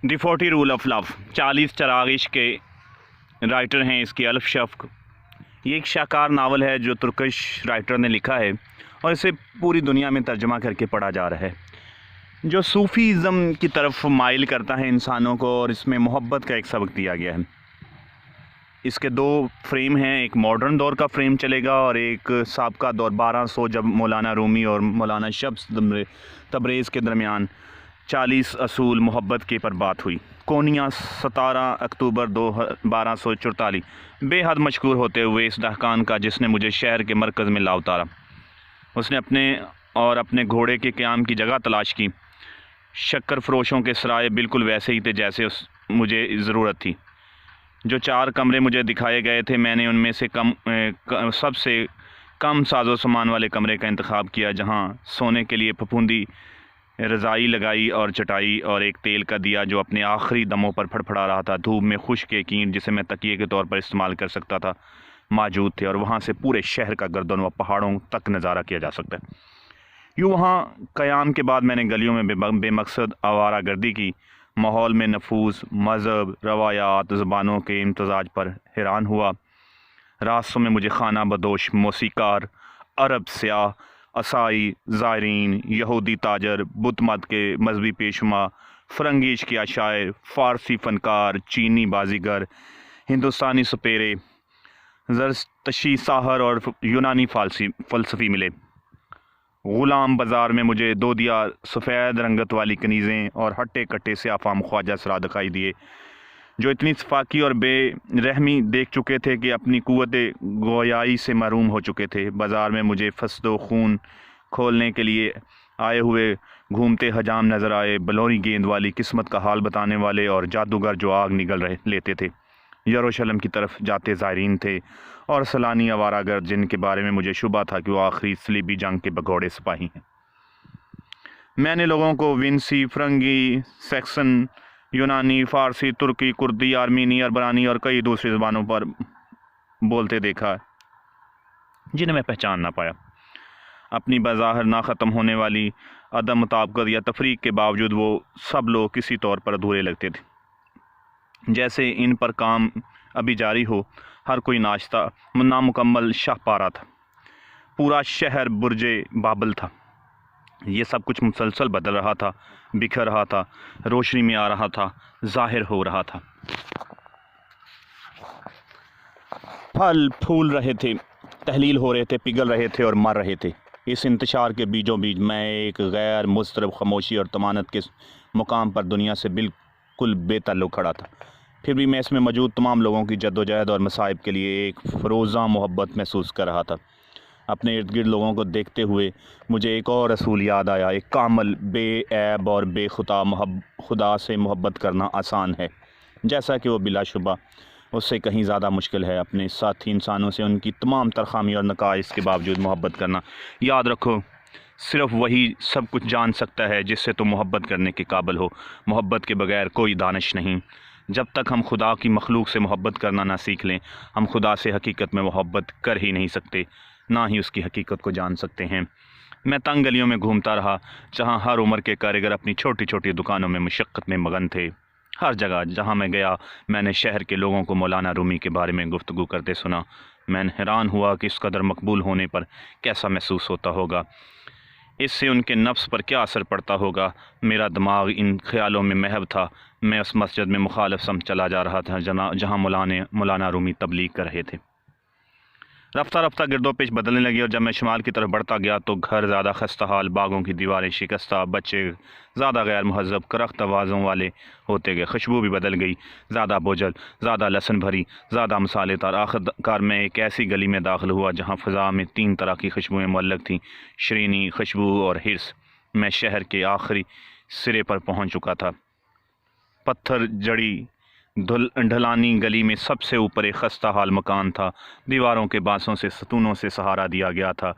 The 40 role of لو، 40 چراغ عشق کے رائٹر ہیں اس کی الف شفق۔ یہ ایک شاہکار ناول ہے جو ترکش رائٹر نے لکھا ہے اور اسے پوری دنیا میں ترجمہ کر کے پڑھا جا رہا ہے، جو صوفیزم کی طرف مائل کرتا ہے انسانوں کو، اور اس میں محبت کا ایک سبق دیا گیا ہے۔ اس کے دو فریم ہیں، ایک ماڈرن دور کا فریم چلے گا اور ایک سابقہ دور 1200 جب مولانا رومی اور مولانا شمس تبریز کے درمیان 40 اصول محبت کے پر بات ہوئی۔ کونیا 17 اکتوبر 1244 بے حد مشکور ہوتے ہوئے اس دہقان کا جس نے مجھے شہر کے مرکز میں لا اتارا۔ اس نے اپنے گھوڑے کے قیام کی جگہ تلاش کی۔ شکر فروشوں کے سرائے بالکل ویسے ہی تھے جیسے مجھے ضرورت تھی۔ جو 4 کمرے مجھے دکھائے گئے تھے، میں نے ان میں سے سب سے کم ساز و سامان والے کمرے کا انتخاب کیا، جہاں سونے کے لیے پھپھوندی رضائی لگائی اور چٹائی اور ایک تیل کا دیا جو اپنے آخری دموں پر پھڑپھڑا رہا تھا، دھوپ میں خشک ایک اینٹ جسے میں تکیے کے طور پر استعمال کر سکتا تھا موجود تھے، اور وہاں سے پورے شہر کا گردن و پہاڑوں تک نظارہ کیا جا سکتا ہے۔ یوں وہاں قیام کے بعد میں نے گلیوں میں بے مقصد آوارہ گردی کی، ماحول میں نفوذ، مذہب، روایات، زبانوں کے امتزاج پر حیران ہوا۔ راستوں میں مجھے خانہ بدوش، موسیقار، عرب سیاح، عیسائی زائرین، یہودی تاجر، بدھ مت کے مذہبی پیشوا، فرنگی عشقیہ شاعر، فارسی فنکار، چینی بازیگر، ہندوستانی سپیرے، زرتشتی ساحر اور یونانی فلسفی ملے۔ غلام بازار میں مجھے دودیا سفید رنگت والی کنیزیں اور ہٹے کٹے سے افام خواجہ سرا دکھائی دیے، جو اتنی صفاقی اور بے رحمی دیکھ چکے تھے کہ اپنی قوت گویائی سے محروم ہو چکے تھے۔ بازار میں مجھے فسد و خون کھولنے کے لیے آئے ہوئے گھومتے حجام نظر آئے، بلوری گیند والی قسمت کا حال بتانے والے اور جادوگر جو آگ نگل لیتے تھے۔ یروشلم کی طرف جاتے زائرین تھے اور سیلانی آوارہ گرد جن کے بارے میں مجھے شبہ تھا کہ وہ آخری صلیبی جنگ کے بگوڑے سپاہی ہیں۔ میں نے لوگوں کو ونسی، فرنگی، سیکسن، یونانی، فارسی، ترکی، کردی، آرمینی، عبرانی اور کئی دوسری زبانوں پر بولتے دیکھا جنہیں میں پہچان نہ پایا۔ اپنی بظاہر نہ ختم ہونے والی عدم مطابقت یا تفریق کے باوجود وہ سب لوگ کسی طور پر ادھورے لگتے تھے، جیسے ان پر کام ابھی جاری ہو۔ ہر کوئی نامکمل شاہ پارا تھا۔ پورا شہر برج بابل تھا۔ یہ سب کچھ مسلسل بدل رہا تھا، بکھر رہا تھا، روشنی میں آ رہا تھا، ظاہر ہو رہا تھا۔ پھل پھول رہے تھے، تحلیل ہو رہے تھے، پگھل رہے تھے اور مر رہے تھے۔ اس انتشار کے بیچوں بیچ میں ایک غیر مضطرب خاموشی اور طمانت کے مقام پر دنیا سے بالکل بے تعلق کھڑا تھا۔ پھر بھی میں اس میں موجود تمام لوگوں کی جدوجہد اور مصائب کے لیے ایک فروزاں محبت محسوس کر رہا تھا۔ اپنے ارد گرد لوگوں کو دیکھتے ہوئے مجھے ایک اور اصول یاد آیا، ایک کامل، بے عیب اور بے خدا سے محبت کرنا آسان ہے، جیسا کہ وہ بلا شبہ اس سے کہیں زیادہ مشکل ہے اپنے ساتھی انسانوں سے ان کی تمام ترخامی اور نقائص کے باوجود محبت کرنا۔ یاد رکھو، صرف وہی سب کچھ جان سکتا ہے جس سے تم محبت کرنے کے قابل ہو۔ محبت کے بغیر کوئی دانش نہیں۔ جب تک ہم خدا کی مخلوق سے محبت کرنا نہ سیکھ لیں، ہم خدا سے حقیقت میں محبت کر ہی نہیں سکتے، نہ ہی اس کی حقیقت کو جان سکتے ہیں۔ میں تنگ گلیوں میں گھومتا رہا، جہاں ہر عمر کے کاریگر اپنی چھوٹی چھوٹی دکانوں میں مشقت میں مگن تھے۔ ہر جگہ جہاں میں گیا، میں نے شہر کے لوگوں کو مولانا رومی کے بارے میں گفتگو کرتے سنا۔ میں حیران ہوا کہ اس قدر مقبول ہونے پر کیسا محسوس ہوتا ہوگا، اس سے ان کے نفس پر کیا اثر پڑتا ہوگا۔ میرا دماغ ان خیالوں میں محو تھا۔ میں اس مسجد میں مخالف سمت چلا جا رہا تھا جہاں مولانا رومی تبلیغ کر رہے تھے۔ رفتہ رفتہ گرد و پیش بدلنے لگی، اور جب میں شمال کی طرف بڑھتا گیا تو گھر زیادہ خستہ حال، باغوں کی دیواریں شکستہ، بچے زیادہ غیر مہذب، کرخت آوازوں والے ہوتے گئے، خوشبو بھی بدل گئی، زیادہ بوجھل، زیادہ لہسن بھری، زیادہ مسالے دار۔ آخرکار میں ایک ایسی گلی میں داخل ہوا جہاں فضا میں 3 طرح کی خوشبوئیں معلق تھیں، شیرینی، خوشبو اور حرص۔ میں شہر کے آخری سرے پر پہنچ چکا تھا۔ پتھر جڑی ڈھلانی گلی میں سب سے اوپر ایک خستہ حال مکان تھا۔ دیواروں کے بانسوں سے، ستونوں سے سہارا دیا گیا تھا۔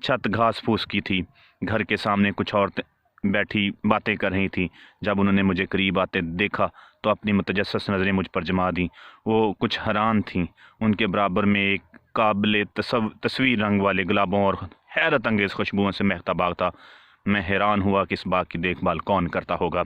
چھت گھاس پھوس کی تھی۔ گھر کے سامنے کچھ عورتیں بیٹھی باتیں کر رہی تھیں۔ جب انہوں نے مجھے قریب آتے دیکھا تو اپنی متجسس نظریں مجھ پر جما دیں۔ وہ کچھ حیران تھیں۔ ان کے برابر میں ایک قابل تصویر رنگ والے گلابوں اور حیرت انگیز خوشبوؤں سے مہکتا باغ تھا۔ میں حیران ہوا کہ اس باغ کی دیکھ بھال کون کرتا ہوگا۔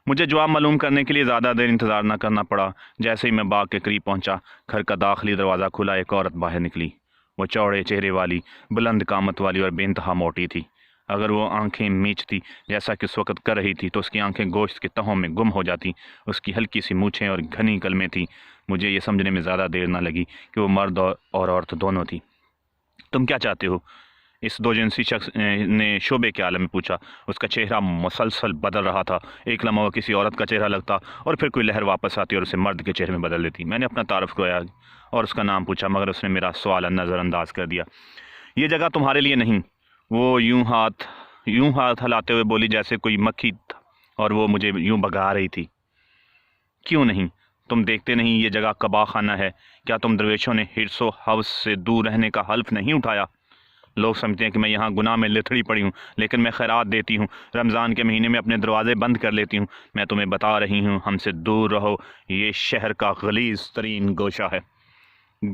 مجھے جواب معلوم کرنے کے لیے زیادہ دیر انتظار نہ کرنا پڑا۔ جیسے ہی میں باغ کے قریب پہنچا، گھر کا داخلی دروازہ کھلا، ایک عورت باہر نکلی۔ وہ چوڑے چہرے والی، بلند قامت والی اور بے انتہا موٹی تھی۔ اگر وہ آنکھیں میچتی جیسا کہ اس وقت کر رہی تھی تو اس کی آنکھیں گوشت کے تہوں میں گم ہو جاتی۔ اس کی ہلکی سی مونچھیں اور گھنی کلمیں تھیں۔ مجھے یہ سمجھنے میں زیادہ دیر نہ لگی کہ وہ مرد اور عورت دونوں تھی۔ تم کیا چاہتے ہو؟ اس دو جنسی شخص نے شعبے کے عالم میں پوچھا۔ اس کا چہرہ مسلسل بدل رہا تھا۔ ایک لمحہ وہ کسی عورت کا چہرہ لگتا اور پھر کوئی لہر واپس آتی اور اسے مرد کے چہرے میں بدل دیتی۔ میں نے اپنا تعارف کرایا اور اس کا نام پوچھا، مگر اس نے میرا سوال نظر انداز کر دیا۔ یہ جگہ تمہارے لیے نہیں۔ وہ یوں ہاتھ ہلاتے ہوئے بولی جیسے کوئی مکھی تھا اور وہ مجھے یوں بھگا رہی تھی۔ کیوں نہیں؟ تم دیکھتے نہیں یہ جگہ کبا خانہ ہے؟ کیا تم درویشوں نے حرص و حوث سے دور رہنے کا حلف نہیں اٹھایا؟ لوگ سمجھتے ہیں کہ میں یہاں گناہ میں لتھڑی پڑی ہوں، لیکن میں خیرات دیتی ہوں، رمضان کے مہینے میں اپنے دروازے بند کر لیتی ہوں۔ میں تمہیں بتا رہی ہوں، ہم سے دور رہو، یہ شہر کا غلیظ ترین گوشہ ہے۔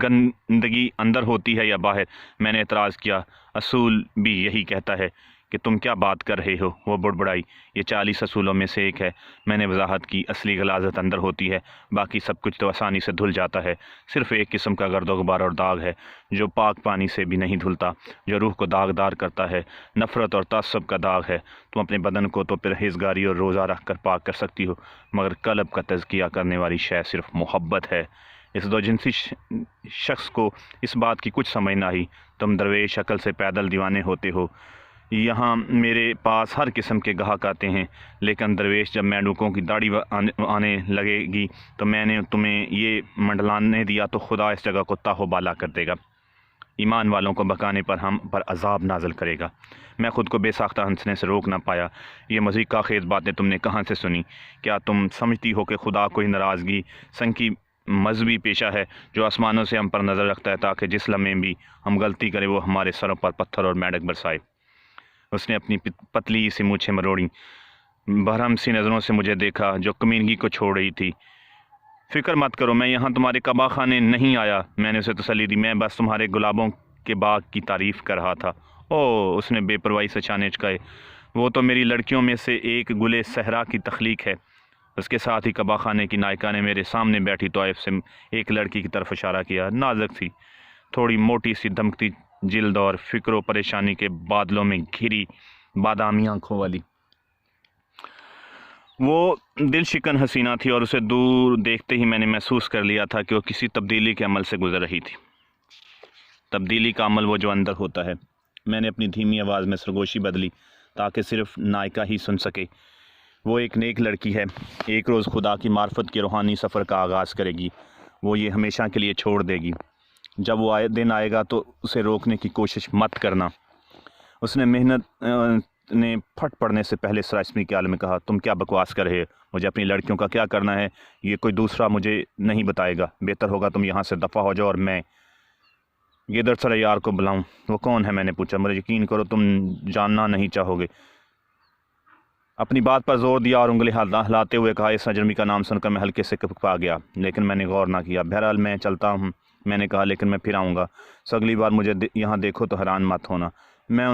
گندگی اندر ہوتی ہے یا باہر؟ میں نے اعتراض کیا۔ اصول بھی یہی کہتا ہے کہ تم کیا بات کر رہے ہو؟ وہ بڑبڑائی۔ یہ 40 اصولوں میں سے ایک ہے۔ میں نے وضاحت کی، اصلی غلاظت اندر ہوتی ہے، باقی سب کچھ تو آسانی سے دھل جاتا ہے۔ صرف ایک قسم کا گرد و غبار اور داغ ہے جو پاک پانی سے بھی نہیں دھلتا، جو روح کو داغدار کرتا ہے۔ نفرت اور تعصب کا داغ ہے۔ تم اپنے بدن کو تو پرہیزگاری اور روزہ رکھ کر پاک کر سکتی ہو، مگر قلب کا تزکیہ کرنے والی شے صرف محبت ہے۔ اس دو جنسی شخص کو اس بات کی کچھ سمجھ نہ آئی۔ تم درویش عقل سے پیدل دیوانے ہوتے ہو۔ یہاں میرے پاس ہر قسم کے گاہک آتے ہیں، لیکن درویش جب مینڈوکوں کی داڑھی آنے لگے گی تو میں نے تمہیں یہ منڈلانے دیا تو خدا اس جگہ کو تاہو بالا کر دے گا، ایمان والوں کو بکانے پر ہم پر عذاب نازل کرے گا۔ میں خود کو بے ساختہ ہنسنے سے روک نہ پایا۔ یہ مضحکہ خیز باتیں تم نے کہاں سے سنی؟ کیا تم سمجھتی ہو کہ خدا کوئی ناراضگی سنکی مذہبی پیشہ ہے جو آسمانوں سے ہم پر نظر رکھتا ہے تاکہ جس لمحے بھی ہم غلطی کریں وہ ہمارے سروں پر پتھر اور میڑک برسائے؟ اس نے اپنی پتلی سی مونچھیں مروڑیں، برہم سی نظروں سے مجھے دیکھا جو کمینگی کو چھوڑ رہی تھی۔ فکر مت کرو، میں یہاں تمہارے کبا خانے نہیں آیا۔ میں نے اسے تسلی دی، میں بس تمہارے گلابوں کے باغ کی تعریف کر رہا تھا۔ اوہ، اس نے بے پرواہی سے چانے چکائے، وہ تو میری لڑکیوں میں سے ایک گلے صحرا کی تخلیق ہے۔ اس کے ساتھ ہی کبا خانے کی نائکہ نے میرے سامنے بیٹھی طائف سے ایک لڑکی کی طرف اشارہ کیا۔ نازک تھی، تھوڑی موٹی سی دھمکتی جلد اور فکر و پریشانی کے بادلوں میں گھری بادامی آنکھوں والی۔ وہ دل شکن حسینہ تھی اور اسے دور دیکھتے ہی میں نے محسوس کر لیا تھا کہ وہ کسی تبدیلی کے عمل سے گزر رہی تھی۔ تبدیلی کا عمل وہ جو اندر ہوتا ہے۔ میں نے اپنی دھیمی آواز میں سرگوشی بدلی تاکہ صرف نائکہ ہی سن سکے۔ وہ ایک نیک لڑکی ہے، ایک روز خدا کی معرفت کے روحانی سفر کا آغاز کرے گی۔ وہ یہ ہمیشہ کے لیے چھوڑ دے گی۔ جب وہ دن آئے گا تو اسے روکنے کی کوشش مت کرنا۔ اس نے محنت نے پھٹ پڑنے سے پہلے سراسمی کے عالم میں کہا، تم کیا بکواس کر رہے ہو؟ مجھے اپنی لڑکیوں کا کیا کرنا ہے یہ کوئی دوسرا مجھے نہیں بتائے گا۔ بہتر ہوگا تم یہاں سے دفع ہو جاؤ اور میں گیدر سریار کو بلاؤں۔ وہ کون ہے؟ میں نے پوچھا۔ مجھے یقین کرو تم جاننا نہیں چاہو گے۔ اپنی بات پر زور دیا اور انگلی ہلاتے ہوئے کہا۔ اس اجنبی کا نام سن کر میں ہلکے سے کپکپا گیا، لیکن میں نے غور نہ کیا۔ بہرحال میں چلتا ہوں، میں نے کہا، لیکن میں پھر آؤں گا۔ سو اگلی بار مجھے یہاں دیکھو تو حیران مت ہونا۔ میں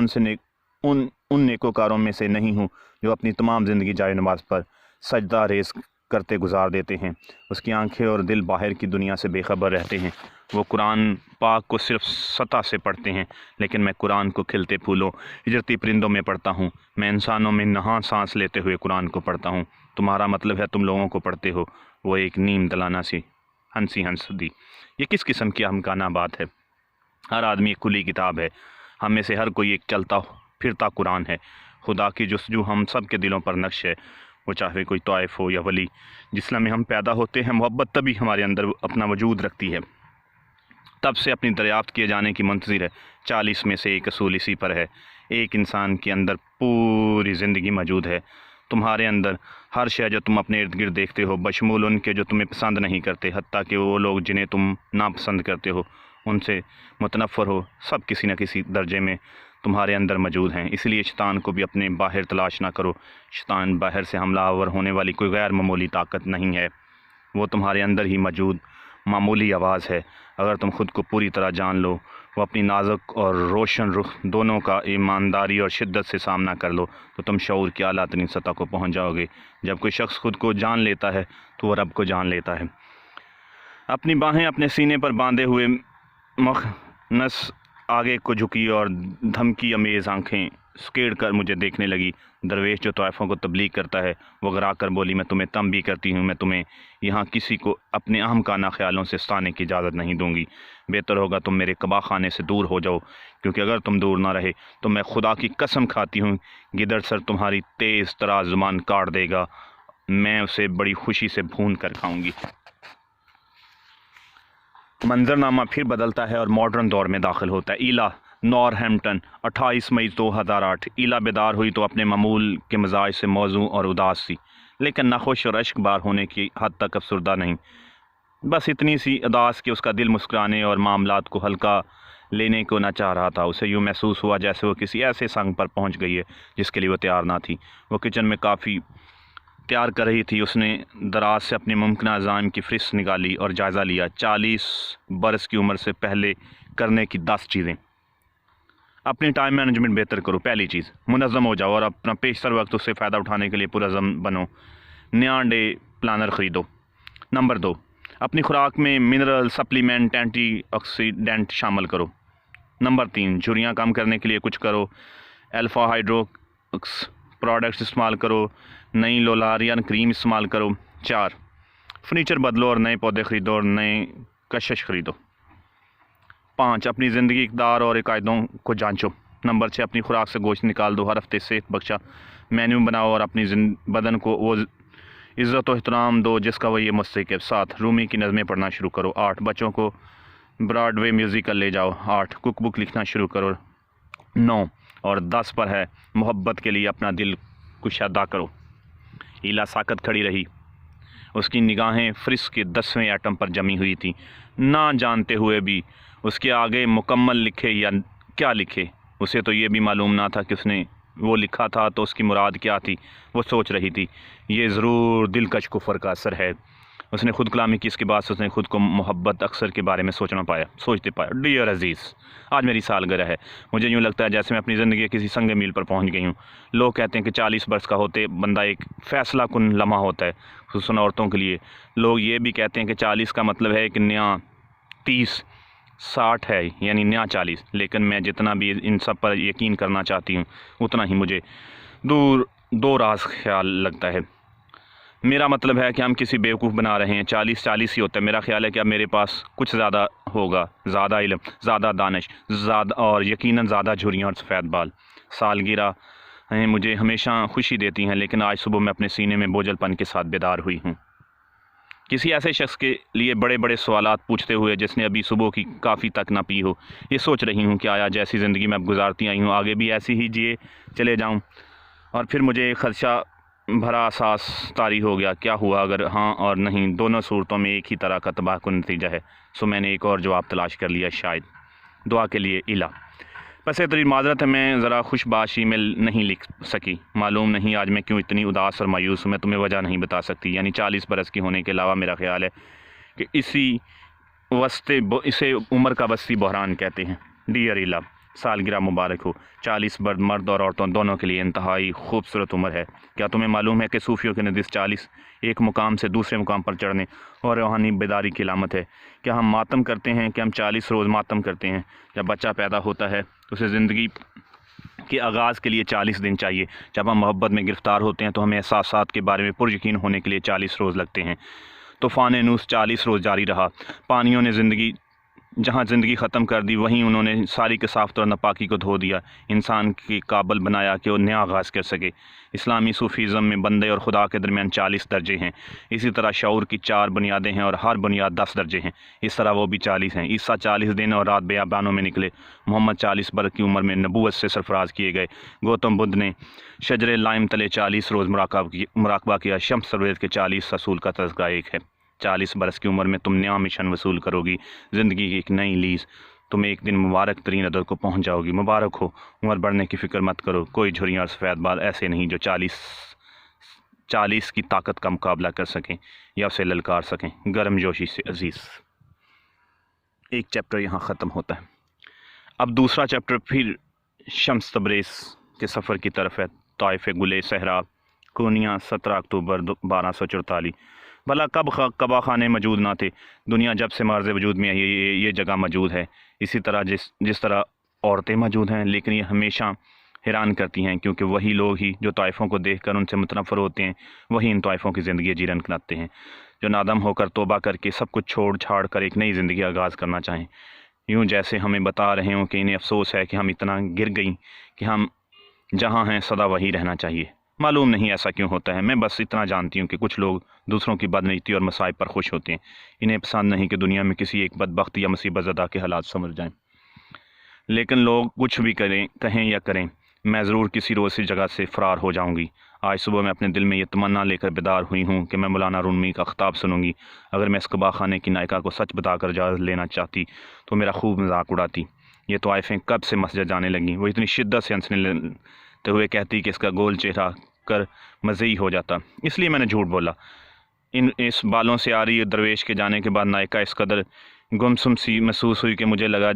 ان نیکوکاروں میں سے نہیں ہوں جو اپنی تمام زندگی جائے نماز پر سجدہ ریز کرتے گزار دیتے ہیں۔ اس کی آنکھیں اور دل باہر کی دنیا سے بے خبر رہتے ہیں۔ وہ قرآن پاک کو صرف سطح سے پڑھتے ہیں، لیکن میں قرآن کو کھلتے پھولوں، ہجرتی پرندوں میں پڑھتا ہوں۔ میں انسانوں میں نہاں سانس لیتے ہوئے قرآن کو پڑھتا ہوں۔ تمہارا مطلب ہے تم لوگوں کو پڑھتے ہو؟ وہ ایک نیم دلانہ سی ہنس دی۔ یہ کس قسم کی احمقانہ بات ہے؟ ہر آدمی ایک کھلی کتاب ہے۔ ہم میں سے ہر کوئی ایک چلتا پھرتا قرآن ہے۔ خدا کی جستجو ہم سب کے دلوں پر نقش ہے، وہ چاہے کوئی طائف ہو یا ولی۔ جس لمحے ہم پیدا ہوتے ہیں محبت تبھی ہمارے اندر اپنا وجود رکھتی ہے، تب سے اپنی دریافت کیے جانے کی منتظر ہے۔ 40 میں سے ایک اصول اسی پر ہے۔ ایک انسان کے اندر پوری زندگی موجود ہے۔ تمہارے اندر ہر شے جو تم اپنے ارد گرد دیکھتے ہو، بشمول ان کے جو تمہیں پسند نہیں کرتے، حتیٰ کہ وہ لوگ جنہیں تم ناپسند کرتے ہو، ان سے متنفر ہو، سب کسی نہ کسی درجے میں تمہارے اندر موجود ہیں۔ اس لیے شیطان کو بھی اپنے باہر تلاش نہ کرو۔ شیطان باہر سے حملہ آور ہونے والی کوئی غیر معمولی طاقت نہیں ہے، وہ تمہارے اندر ہی موجود معمولی آواز ہے۔ اگر تم خود کو پوری طرح جان لو، وہ اپنی نازک اور روشن رخ دونوں کا ایمانداری اور شدت سے سامنا کر لو، تو تم شعور کی اعلیٰ ترین سطح کو پہنچ جاؤ گے۔ جب کوئی شخص خود کو جان لیتا ہے تو وہ رب کو جان لیتا ہے۔ اپنی باہیں اپنے سینے پر باندھے ہوئے مخنث آگے کو جھکی اور دھمکی امیز آنکھیں سکیڑ کر مجھے دیکھنے لگی۔ درویش جو طائفوں کو تبلیغ کرتا ہے وہ گرا کر بولی، میں تمہیں تنبیہ کرتی ہوں، میں تمہیں یہاں کسی کو اپنے اہمکانہ خیالوں سے ستانے کی اجازت نہیں دوں گی۔ بہتر ہوگا تم میرے کبا خانے سے دور ہو جاؤ، کیونکہ اگر تم دور نہ رہے تو میں خدا کی قسم کھاتی ہوں گدڑ سر تمہاری تیز تراز زبان کاٹ دے گا، میں اسے بڑی خوشی سے بھون کر کھاؤں گی۔ منظرنامہ پھر بدلتا ہے اور ماڈرن دور میں داخل ہوتا ہے۔ ایلا نورہمپٹن 28 مئی 2008۔ ایلا بیدار ہوئی تو اپنے معمول کے مزاج سے موزوں اور اداس تھی، لیکن ناخوش اور اشک بار ہونے کی حد تک افسردہ نہیں، بس اتنی سی اداس کہ اس کا دل مسکرانے اور معاملات کو ہلکا لینے کو نہ چاہ رہا تھا۔ اسے یوں محسوس ہوا جیسے وہ کسی ایسے سنگ پر پہنچ گئی ہے جس کے لیے وہ تیار نہ تھی۔ وہ کچن میں کافی تیار کر رہی تھی۔ اس نے دراز سے اپنے ممکنہ عزائم کی فہرست نکالی اور جائزہ لیا۔ 40 برس کی عمر سے پہلے کرنے کی 10 چیزیں۔ اپنی ٹائم مینجمنٹ بہتر کرو۔ پہلی چیز، منظم ہو جاؤ اور اپنا پیشتر وقت اس سے فائدہ اٹھانے کے لیے پرعزم بنو۔ نیا ڈے پلانر خریدو۔ نمبر 2، اپنی خوراک میں منرل سپلیمنٹ اینٹی آکسیڈنٹ شامل کرو۔ نمبر 3، جھریاں کم کرنے کے لیے کچھ کرو۔ الفا ہائیڈروکس پروڈکٹس استعمال کرو۔ نئی لولارین کریم استعمال کرو۔ 4، فرنیچر بدلو اور نئے پودے خریدو اور نئے کشش خریدو۔ 5، اپنی زندگی اقدار اور عقائدوں کو جانچو۔ نمبر 6، اپنی خوراک سے گوشت نکال دو۔ ہر ہفتے صحت بخشا مینیو بناؤ اور اپنی بدن کو وہ عزت و احترام دو جس کا وہ یہ مستحق ہے۔ 7، رومی کی نظمیں پڑھنا شروع کرو۔ 8، بچوں کو براڈ وے میوزیکل لے جاؤ۔ 8، کک بک لکھنا شروع کرو۔ 9 اور 10 پر ہے، محبت کے لیے اپنا دل کشادہ کرو۔ ایلا ساکت کھڑی رہی۔ اس کی نگاہیں فرس کے 10ویں ایٹم پر جمی ہوئی تھیں۔ نہ جانتے ہوئے بھی اس کے آگے مکمل لکھے یا کیا لکھے، اسے تو یہ بھی معلوم نہ تھا کہ اس نے وہ لکھا تھا تو اس کی مراد کیا تھی۔ وہ سوچ رہی تھی، یہ ضرور دلکش کفر کا اثر ہے۔ اس نے خود کلامی کی، اس کے بعد اس نے خود کو محبت اکثر کے بارے میں سوچتے پایا۔ ڈیئر عزیز، آج میری سالگرہ ہے۔ مجھے یوں لگتا ہے جیسے میں اپنی زندگی کے کسی سنگ میل پر پہنچ گئی ہوں۔ لوگ کہتے ہیں کہ 40 برس کا ہوتے بندہ ایک فیصلہ کن لمحہ ہوتا ہے، خصوصاً عورتوں کے لیے۔ لوگ یہ بھی کہتے ہیں کہ 40 کا مطلب ہے کہ نیا 30، 60 ہے، یعنی نیا 40۔ لیکن میں جتنا بھی ان سب پر یقین کرنا چاہتی ہوں اتنا ہی مجھے دو راز خیال لگتا ہے۔ میرا مطلب ہے کہ ہم کسی بیوقوف بنا رہے ہیں۔ 40 ہی ہوتا ہے۔ میرا خیال ہے کہ اب میرے پاس کچھ زیادہ ہوگا، زیادہ علم، زیادہ دانش، اور یقیناً زیادہ جھریاں اور سفید بال۔ سالگرہ مجھے ہمیشہ خوشی دیتی ہیں، لیکن آج صبح میں اپنے سینے میں بوجھل پن کے ساتھ بیدار ہوئی ہوں۔ کسی ایسے شخص کے لیے بڑے بڑے سوالات پوچھتے ہوئے جس نے ابھی صبح کی کافی تک نہ پی ہو، یہ سوچ رہی ہوں کہ آیا جیسی زندگی میں اب گزارتی آئی ہوں آگے بھی ایسی ہی جیے چلے جاؤں۔ اور پھر مجھے خدشہ بھرا احساس طاری ہو گیا، کیا ہوا اگر ہاں اور نہیں دونوں صورتوں میں ایک ہی طرح کا تباہ کن نتیجہ ہے؟ سو میں نے ایک اور جواب تلاش کر لیا، شاید۔ دعا کے لیے ایلا۔ بس ترین معذرت ہے، میں ذرا خوش باش ای میل نہیں لکھ سکی۔ معلوم نہیں آج میں کیوں اتنی اداس اور مایوس ہوں، میں تمہیں وجہ نہیں بتا سکتی۔ یعنی 40 برس کی ہونے کے علاوہ میرا خیال ہے کہ اسے عمر کا وسطی بحران کہتے ہیں۔ ڈیئر ایلا، سالگرہ مبارک ہو۔ 40 برس مرد اور عورتوں دونوں کے لیے انتہائی خوبصورت عمر ہے۔ کیا تمہیں معلوم ہے کہ صوفیوں کے نزدیک 40 ایک مقام سے دوسرے مقام پر چڑھنے اور روحانی بیداری کی علامت ہے؟ کیا ہم ماتم کرتے ہیں کہ ہم 40 روز ماتم کرتے ہیں؟ جب بچہ پیدا ہوتا ہے اسے زندگی کے آغاز کے لیے 40 دن چاہیے۔ جب ہم محبت میں گرفتار ہوتے ہیں تو ہمیں احساسات کے بارے میں پر یقین ہونے کے لیے 40 روز لگتے ہیں۔ طوفان نوح 40 روز جاری رہا۔ پانیوں نے جہاں زندگی ختم کر دی، وہیں انہوں نے ساری کثافت اور ناپاکی کو دھو دیا، انسان کے قابل بنایا کہ وہ نیا آغاز کر سکے۔ اسلامی صوفیزم میں بندے اور خدا کے درمیان 40 درجے ہیں۔ اسی طرح شعور کی 4 بنیادیں ہیں اور ہر بنیاد 10 درجے ہیں، اس طرح وہ بھی 40 ہیں۔ عیسیٰ 40 دن اور رات بیابانوں میں نکلے۔ محمد 40 برس کی عمر میں نبوت سے سرفراز کیے گئے۔ گوتم بدھ نے شجر لائم تلے 40 روز مراقبہ کیا۔ شمس سروید کے 40 اصول کا تذکرہ ایک ہے۔ 40 برس کی عمر میں تم نیا مشن وصول کرو گی، زندگی کی ایک نئی لیز۔ تم ایک دن مبارک ترین عدد کو پہنچ جاؤ گی۔ مبارک ہو۔ عمر بڑھنے کی فکر مت کرو، کوئی جھریاں اور سفید بال ایسے نہیں جو 40 کی طاقت کا مقابلہ کر سکیں یا اسے للکار سکیں۔ گرم جوشی سے عزیز۔ ایک چیپٹر یہاں ختم ہوتا ہے۔ اب دوسرا چیپٹر پھر شمس تبریز کے سفر کی طرف ہے۔ طائف گلے صحرا کونیا 17 اکتوبر 1244۔ بھلا کب قبا خانے موجود نہ تھے، دنیا جب سے مارز وجود میں یہ جگہ موجود ہے، اسی طرح جس طرح عورتیں موجود ہیں، لیکن یہ ہمیشہ حیران کرتی ہیں، کیونکہ وہی لوگ ہی جو طائفوں کو دیکھ کر ان سے متنفر ہوتے ہیں، وہی ان طائفوں کی زندگی جیرن کراتے ہیں، جو نادم ہو کر توبہ کر کے سب کچھ چھوڑ چھاڑ کر ایک نئی زندگی آغاز کرنا چاہیں، یوں جیسے ہمیں بتا رہے ہوں کہ انہیں افسوس ہے کہ ہم اتنا گر گئیں کہ ہم جہاں ہیں سدا وہی رہنا چاہیے۔ معلوم نہیں ایسا کیوں ہوتا ہے، میں بس اتنا جانتی ہوں کہ کچھ لوگ دوسروں کی بدنیتی اور مصائب پر خوش ہوتے ہیں، انہیں پسند نہیں کہ دنیا میں کسی ایک بدبخت یا مصیبت زدہ کے حالات سمجھ جائیں۔ لیکن لوگ کچھ بھی کہیں یا کریں، میں ضرور کسی روز اس جگہ سے فرار ہو جاؤں گی۔ آج صبح میں اپنے دل میں یہ تمنا لے کر بیدار ہوئی ہوں کہ میں مولانا رومی کا خطاب سنوں گی۔ اگر میں اس قبا خانے کی نائکہ کو سچ بتا کر اجازت لینا چاہتی تو میرا خوب مذاق اڑاتی۔ یہ طائفیں کب سے مسجد جانے لگیں، وہ اتنی شدت سے ہنسنے لگتے ہوئے کہتی کہ اس کا گول چہرہ کر مزئی ہو جاتا، اس لیے میں نے جھوٹ بولا۔ اس بالوں سے آ رہی درویش کے جانے کے بعد نائکہ اس قدر گمسم سی محسوس ہوئی کہ مجھے لگا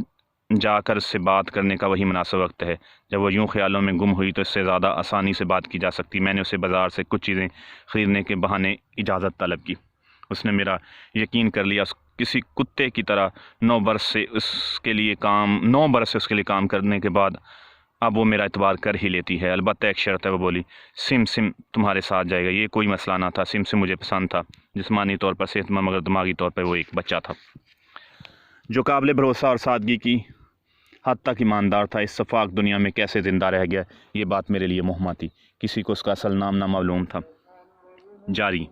جا کر اس سے بات کرنے کا وہی مناسب وقت ہے۔ جب وہ یوں خیالوں میں گم ہوئی تو اس سے زیادہ آسانی سے بات کی جا سکتی۔ میں نے اسے بازار سے کچھ چیزیں خریدنے کے بہانے اجازت طلب کی۔ اس نے میرا یقین کر لیا۔ کسی کتے کی طرح 9 برس سے اس کے لیے کام کرنے کے بعد اب وہ میرا اعتبار کر ہی لیتی ہے۔ البتہ ایک شرط ہے، وہ بولی، سم تمہارے ساتھ جائے گا۔ یہ کوئی مسئلہ نہ تھا، سم مجھے پسند تھا، جسمانی طور پر صحت مند مگر دماغی طور پر وہ ایک بچہ تھا جو قابل بھروسہ اور سادگی کی حد تک ایماندار تھا۔ اس شفاق دنیا میں کیسے زندہ رہ گیا، یہ بات میرے لیے مہمہ تھی۔ کسی کو اس کا اصل نام نہ معلوم تھا۔ جاری۔